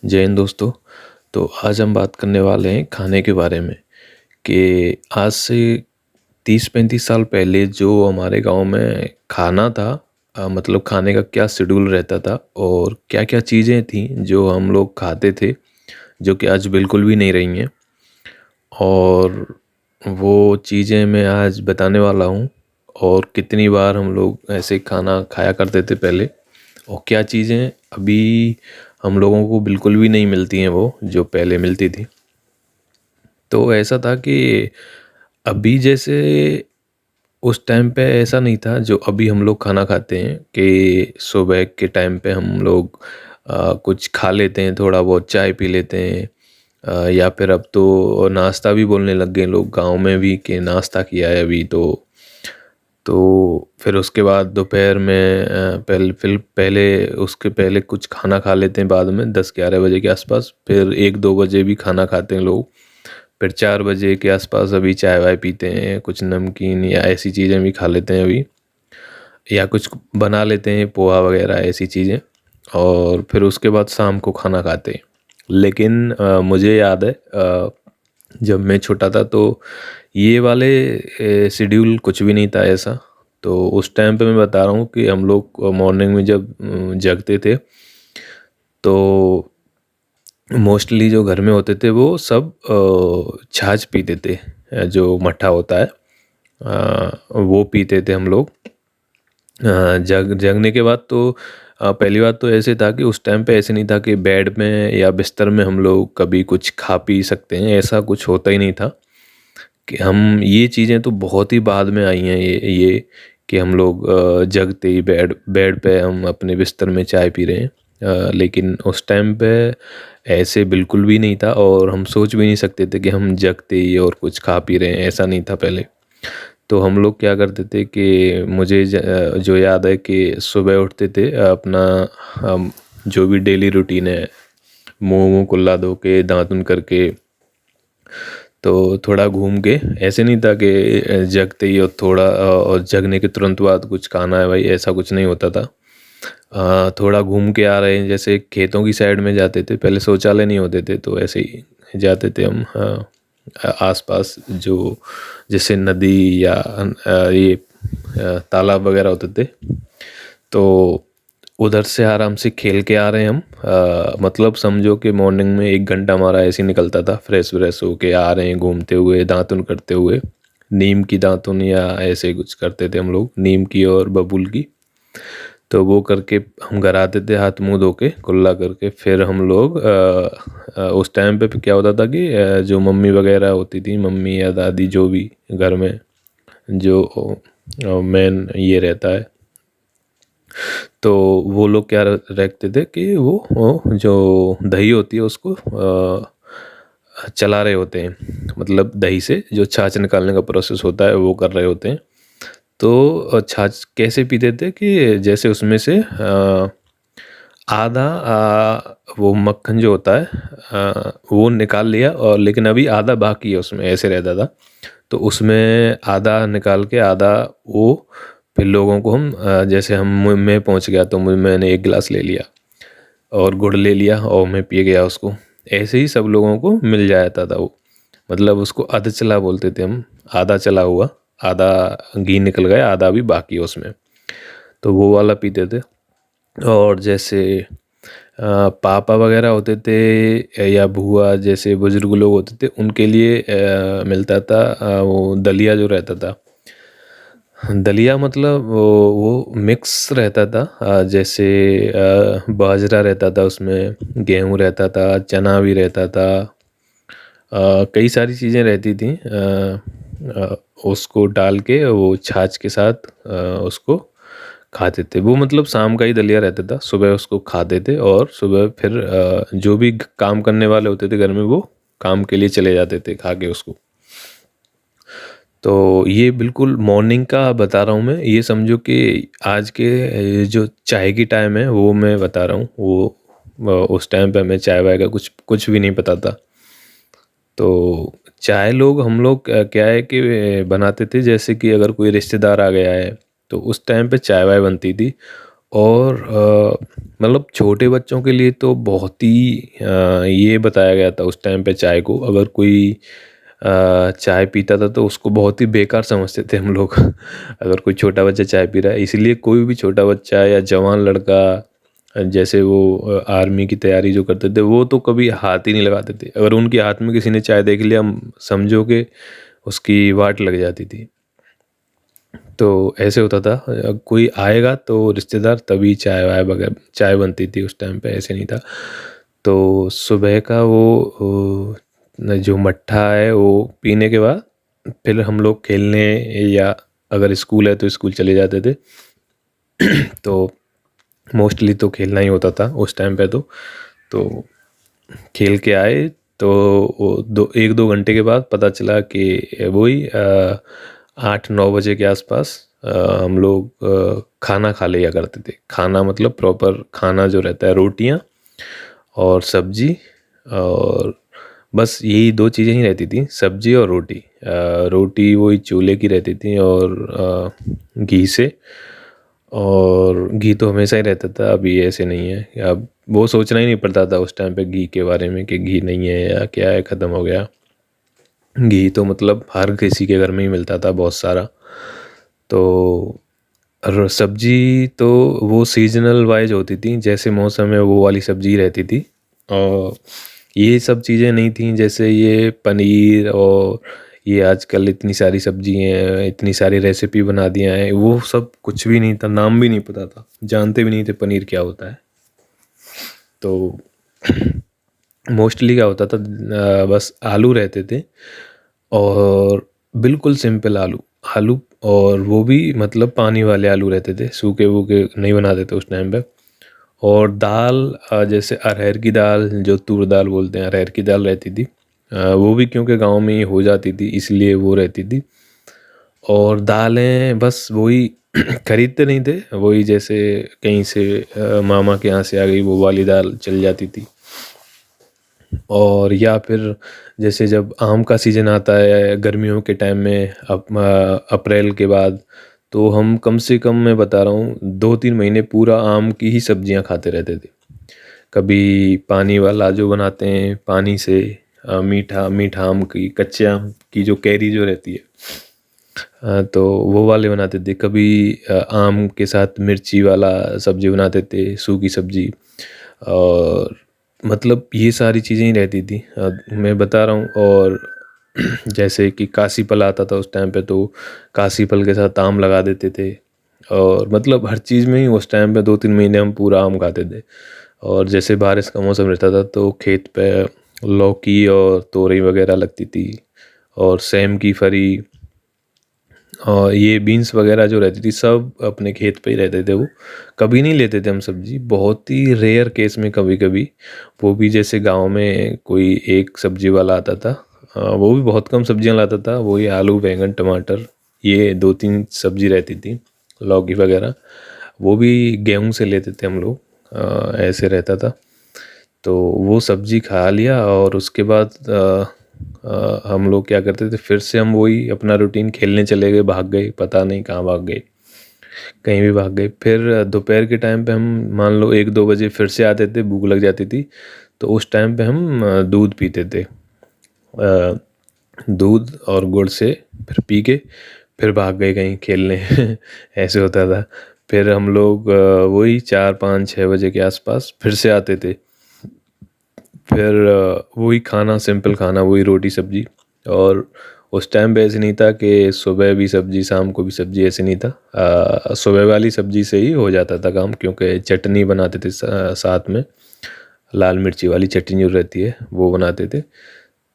जय हिंद दोस्तों। तो आज हम बात करने वाले हैं खाने के बारे में कि आज से 30-35 साल पहले जो हमारे गांव में खाना था, मतलब खाने का क्या शेड्यूल रहता था और क्या क्या चीज़ें थी जो हम लोग खाते थे, जो कि आज बिल्कुल भी नहीं रही हैं। और वो चीज़ें मैं आज बताने वाला हूँ और कितनी बार हम लोग ऐसे खाना खाया करते थे पहले, और क्या चीज़ें अभी हम लोगों को बिल्कुल भी नहीं मिलती हैं वो जो पहले मिलती थी। तो ऐसा था कि अभी जैसे उस टाइम पे ऐसा नहीं था जो अभी हम लोग खाना खाते हैं कि सुबह के टाइम पे हम लोग कुछ खा लेते हैं, थोड़ा बहुत चाय पी लेते हैं, या फिर अब तो नाश्ता भी बोलने लग गए लोग गांव में भी कि नाश्ता किया है अभी तो फिर उसके बाद दोपहर में पहले उसके पहले कुछ खाना खा लेते हैं, बाद में 10-11 बजे के आसपास, फिर 1-2 बजे भी खाना खाते हैं लोग, फिर 4 बजे के आसपास अभी चाय वाय पीते हैं, कुछ नमकीन या ऐसी चीज़ें भी खा लेते हैं अभी, या कुछ बना लेते हैं पोहा वगैरह ऐसी चीज़ें, और फिर उसके बाद शाम को खाना खाते हैं। लेकिन मुझे याद है, जब मैं छोटा था तो ये वाले शेड्यूल कुछ भी नहीं था ऐसा। तो उस टाइम पे मैं बता रहा हूँ कि हम लोग मॉर्निंग में जब जगते थे तो मोस्टली जो घर में होते थे वो सब छाछ पीते थे, जो मट्ठा होता है, वो पीते थे हम लोग। जगने के बाद तो पहली बात तो ऐसे था कि उस टाइम पे ऐसे नहीं था कि बेड में या बिस्तर में हम लोग कभी कुछ खा पी सकते हैं, ऐसा कुछ होता ही नहीं था। कि हम ये चीज़ें तो बहुत ही बाद में आई हैं, ये कि हम लोग जगते ही बेड बेड पे हम अपने बिस्तर में चाय पी रहे हैं। लेकिन उस टाइम पे ऐसे बिल्कुल भी नहीं था, और हम सोच भी नहीं सकते थे कि हम जगते ही और कुछ खा पी रहे हैं, ऐसा नहीं था पहले। तो हम लोग क्या करते थे कि मुझे जो याद है कि सुबह उठते थे अपना, जो भी डेली रूटीन है, मुंह मुंह कुल्ला धो के दांत उन करके, तो थोड़ा घूम के, ऐसे नहीं था कि जगते ही और थोड़ा और जगने के तुरंत बाद कुछ खाना है भाई, ऐसा कुछ नहीं होता था। थोड़ा घूम के आ रहे हैं, जैसे खेतों की साइड में जाते थे, पहले शौचालय नहीं होते थे तो ऐसे ही जाते थे हम। आसपास जो जैसे नदी या ये तालाब वगैरह होते थे, तो उधर से आराम से खेल के आ रहे हैं हम। मतलब समझो कि मॉर्निंग में 1 घंटा हमारा ऐसे ही निकलता था, फ्रेश व्रेश होके आ रहे हैं, घूमते हुए दातुन करते हुए, नीम की दातुन या ऐसे कुछ करते थे हम लोग, नीम की और बबूल की। तो वो करके हम घर आते थे हाथ मुंह धो के कुल्ला करके, फिर हम लोग उस टाइम पे क्या होता था कि जो मम्मी वगैरह होती थी, मम्मी या दादी जो भी घर में जो मेन ये रहता है, तो वो लोग क्या रखते थे कि वो जो दही होती है उसको चला रहे होते हैं, मतलब दही से जो छाछ निकालने का प्रोसेस होता है वो कर रहे होते हैं। तो छाछ कैसे पीते थे कि जैसे उसमें से आधा वो मक्खन जो होता है वो निकाल लिया, और लेकिन अभी आधा बाकी है उसमें, ऐसे रहता था। तो उसमें आधा निकाल के आधा वो फिर लोगों को हम जैसे हम मैं पहुंच गया तो मैंने एक गिलास ले लिया और गुड़ ले लिया और मैं पी गया उसको। ऐसे ही सब लोगों को मिल जाता था वो, मतलब उसको अध चला बोलते थे हम, आधा चला हुआ, आधा घी निकल गया, आधा भी बाकी है उसमें, तो वो वाला पीते थे। और जैसे पापा वगैरह होते थे या बुआ जैसे बुजुर्ग लोग होते थे, उनके लिए मिलता था वो दलिया जो रहता था। दलिया मतलब वो मिक्स रहता था, जैसे बाजरा रहता था उसमें, गेहूँ रहता था, चना भी रहता था, कई सारी चीज़ें रहती थी। उसको डाल के वो छाछ के साथ उसको खाते थे। वो मतलब शाम का ही दलिया रहता था, सुबह उसको खाते थे, और सुबह फिर जो भी काम करने वाले होते थे घर में वो काम के लिए चले जाते थे खा के उसको। तो ये बिल्कुल मॉर्निंग का बता रहा हूँ मैं, ये समझो कि आज के जो चाय की टाइम है वो मैं बता रहा हूँ। वो उस टाइम पे हमें चाय वाय का कुछ कुछ भी नहीं पता था। तो चाय लोग हम लोग क्या है कि बनाते थे, जैसे कि अगर कोई रिश्तेदार आ गया है तो उस टाइम पे चाय वाय बनती थी, और मतलब छोटे बच्चों के लिए तो बहुत ही ये बताया गया था उस टाइम पे चाय को, अगर कोई चाय पीता था तो उसको बहुत ही बेकार समझते थे हम लोग अगर कोई छोटा बच्चा चाय पी रहा है, इसलिए कोई भी छोटा बच्चा या जवान लड़का जैसे वो आर्मी की तैयारी जो करते थे वो तो कभी हाथ ही नहीं लगाते थे। अगर उनके हाथ में किसी ने चाय देख लिया, समझो कि उसकी वाट लग जाती थी। तो ऐसे होता था, कोई आएगा तो रिश्तेदार तभी चाय वाय वगैरह चाय बनती थी उस टाइम पे, ऐसे नहीं था। तो सुबह का वो जो मट्ठा है वो पीने के बाद फिर हम लोग खेलने, या अगर स्कूल है तो स्कूल चले जाते थे तो मोस्टली तो खेलना ही होता था उस टाइम पे। तो खेल के आए तो वो 1-2 घंटे के बाद पता चला कि वही 8-9 बजे के आसपास हम लोग खाना खा लिया करते थे। खाना मतलब प्रॉपर खाना जो रहता है, रोटियां और सब्जी, और बस यही 2 चीज़ें ही रहती थी, सब्जी और रोटी। रोटी वही चूल्हे की रहती थी और घी से, और घी तो हमेशा ही रहता था, अभी ऐसे नहीं है। अब वो सोचना ही नहीं पड़ता था उस टाइम पे घी के बारे में कि घी नहीं है या क्या है, ख़त्म हो गया। घी तो मतलब हर किसी के घर में ही मिलता था बहुत सारा। तो और सब्जी तो वो सीजनल वाइज होती थी, जैसे मौसम है वो वाली सब्जी रहती थी। और ये सब चीज़ें नहीं थी जैसे ये पनीर, और ये आजकल इतनी सारी सब्जी हैं, इतनी सारी रेसिपी बना दिया है, वो सब कुछ भी नहीं था, नाम भी नहीं पता था, जानते भी नहीं थे पनीर क्या होता है। तो मोस्टली क्या होता था, बस आलू रहते थे, और बिल्कुल सिंपल आलू आलू, और वो भी मतलब पानी वाले आलू रहते थे, सूखे वूखे नहीं बनाते थे उस टाइम पे। और दाल, जैसे अरहर की दाल, जो तूर दाल बोलते हैं, अरहर की दाल रहती थी। वो भी क्योंकि गांव में ही हो जाती थी इसलिए वो रहती थी। और दालें बस वही खरीदते नहीं थे, वही जैसे कहीं से मामा के यहाँ से आ गई वो वाली दाल चल जाती थी। और या फिर जैसे जब आम का सीज़न आता है गर्मियों के टाइम में, अप्रैल के बाद, तो हम कम से कम, मैं बता रहा हूँ, 2-3 महीने पूरा आम की ही सब्जियां खाते रहते थे। कभी पानी वाला जो बनाते हैं पानी से, मीठा मीठा आम की, कच्चे आम की जो कैरी जो रहती है, तो वो वाले बनाते थे। कभी आम के साथ मिर्ची वाला सब्जी बनाते थे, सूखी सब्जी। और मतलब ये सारी चीज़ें ही रहती थी, मैं बता रहा हूँ। और जैसे कि काशी फल आता था उस टाइम पे, तो काशी फल के साथ आम लगा देते थे। और मतलब हर चीज़ में ही उस टाइम पे 2-3 महीने हम पूरा आम खाते थे। और जैसे बारिश का मौसम रहता था तो खेत पे लौकी और तोरई वगैरह लगती थी, और सेम की फली, और ये बीन्स वगैरह जो रहती थी सब अपने खेत पे ही रहते थे। वो कभी नहीं लेते थे हम सब्जी, बहुत ही रेयर केस में कभी कभी, वो भी जैसे गांव में कोई एक सब्जी वाला आता था, वो भी बहुत कम सब्जियां लाता था, वही आलू बैंगन टमाटर, ये 2-3 सब्जी रहती थी, लौकी वगैरह, वो भी गेहूं से लेते थे हम लोग। ऐसे रहता था। तो वो सब्जी खा लिया, और उसके बाद हम लोग क्या करते थे, फिर से हम वही अपना रूटीन, खेलने चले गए, भाग गए, पता नहीं कहाँ भाग गए, कहीं भी भाग गए। फिर दोपहर के टाइम पे हम मान लो 1-2 बजे फिर से आते थे, भूख लग जाती थी, तो उस टाइम पे हम दूध पीते थे। दूध और गुड़ से फिर पी के फिर भाग गए कहीं खेलने ऐसे होता था। फिर हम लोग वही 4-5-6 बजे के आसपास फिर से आते थे। फिर वही खाना, सिंपल खाना, वही रोटी सब्जी। और उस टाइम पे ऐसे नहीं था कि सुबह भी सब्जी शाम को भी सब्जी, ऐसे नहीं था। सुबह वाली सब्जी से ही हो जाता था काम, क्योंकि चटनी बनाते थे साथ में, लाल मिर्ची वाली चटनी जो रहती है वो बनाते थे।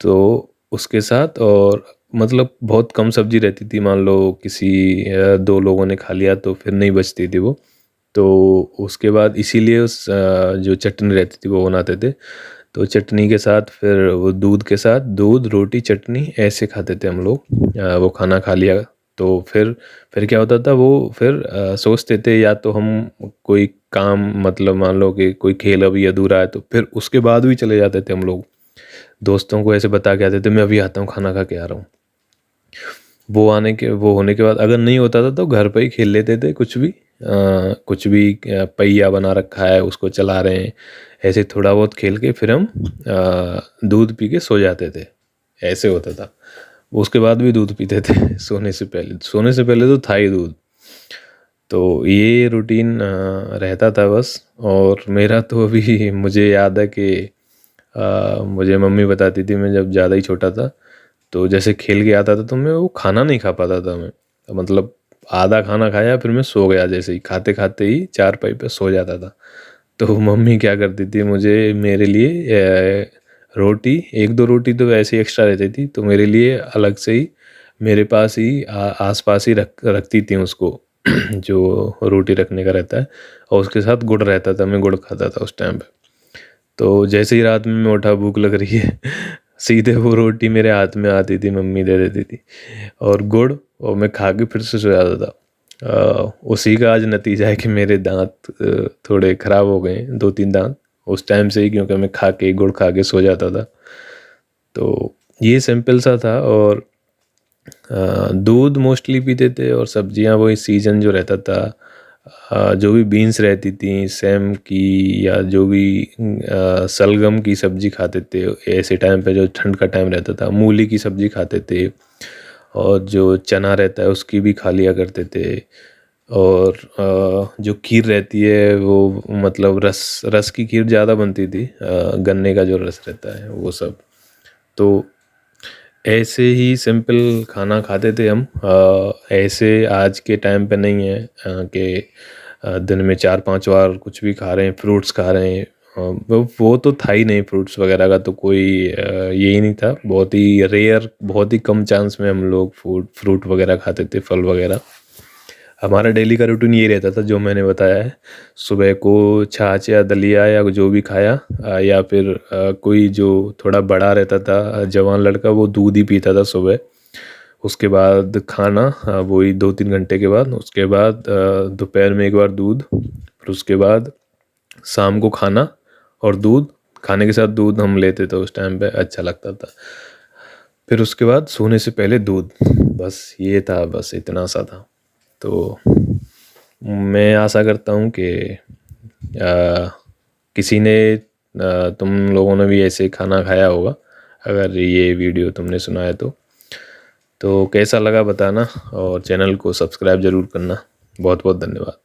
तो उसके साथ, और मतलब बहुत कम सब्जी रहती थी, मान लो किसी 2 लोगों ने खा लिया तो फिर नहीं बचती थी वो। तो उसके बाद इसीलिए उस जो चटनी रहती थी वो बनाते थे। तो चटनी के साथ फिर वो दूध के साथ, दूध रोटी चटनी ऐसे खाते थे हम लोग। वो खाना खा लिया तो फिर क्या होता था, वो फिर सोचते थे, या तो हम कोई काम, मतलब मान लो कि कोई खेल अभी अधूरा है, तो फिर उसके बाद भी चले जाते थे हम लोग। दोस्तों को ऐसे बता के आते थे, मैं अभी आता हूँ, खाना खा के आ रहा हूँ। वो होने के बाद अगर नहीं होता था तो घर पे ही खेल लेते थे कुछ भी, कुछ भी पहिया बना रखा है उसको चला रहे हैं, ऐसे थोड़ा बहुत खेल के फिर हम दूध पी के सो जाते थे, ऐसे होता था। उसके बाद भी दूध पीते थे सोने से पहले तो था ही दूध। तो ये रूटीन रहता था बस। और मेरा तो अभी मुझे याद है कि मुझे मम्मी बताती थी, मैं जब ज़्यादा ही छोटा था तो जैसे खेल के आता था तो मैं वो खाना नहीं खा पाता था मैं, मतलब आधा खाना खाया फिर मैं सो गया, जैसे ही खाते खाते ही चारपाई पे सो जाता था। तो मम्मी क्या करती थी, मुझे मेरे लिए रोटी, एक दो रोटी तो वैसे ही एक्स्ट्रा रहती थी, तो मेरे लिए अलग से ही मेरे पास ही आसपास ही रखती थी उसको जो रोटी रखने का रहता है, और उसके साथ गुड़ रहता था, मैं गुड़ खाता था उस टाइम पे। तो जैसे ही रात में मैं उठा, भूख लग रही है सीधे वो रोटी मेरे हाथ में आती थी, मम्मी दे देती थी और गुड़, और मैं खा के फिर से सो जाता था। उसी का आज नतीजा है कि मेरे दांत थोड़े ख़राब हो गए, 2-3 दांत उस टाइम से ही, क्योंकि मैं गुड़ खा के सो जाता था। तो ये सिंपल सा था। और दूध मोस्टली पीते थे, और सब्जियां वही सीजन जो रहता था, जो भी बीन्स रहती थी सेम की, या जो भी सलगम की सब्जी खाते थे ऐसे टाइम पे, जो ठंड का टाइम रहता था, मूली की सब्जी खाते थे, और जो चना रहता है उसकी भी खा लिया करते थे। और जो खीर रहती है वो, मतलब रस रस की खीर ज़्यादा बनती थी, गन्ने का जो रस रहता है वो सब। तो ऐसे ही सिंपल खाना खाते थे हम। ऐसे आज के टाइम पे नहीं है कि दिन में 4-5 बार कुछ भी खा रहे हैं, फ्रूट्स खा रहे हैं। वो तो था ही नहीं, फ्रूट्स वगैरह का तो कोई यही नहीं था, बहुत ही रेयर, बहुत ही कम चांस में हम लोग फ्रूट वगैरह खाते थे, फल वगैरह। हमारा डेली का रूटीन ये रहता था जो मैंने बताया है। सुबह को छाछ या दलिया या जो भी खाया, या फिर कोई जो थोड़ा बड़ा रहता था जवान लड़का, वो दूध ही पीता था सुबह। उसके बाद खाना वही 2-3 घंटे के बाद। उसके बाद दोपहर में एक बार दूध, फिर उसके बाद शाम को खाना और दूध, खाने के साथ दूध हम लेते थे उस टाइम पे, अच्छा लगता था। फिर उसके बाद सोने से पहले दूध, बस ये था, बस इतना सा था। तो मैं आशा करता हूँ कि किसी ने, तुम लोगों ने भी ऐसे खाना खाया होगा, अगर ये वीडियो तुमने सुना है तो कैसा लगा बताना, और चैनल को सब्सक्राइब ज़रूर करना। बहुत बहुत धन्यवाद।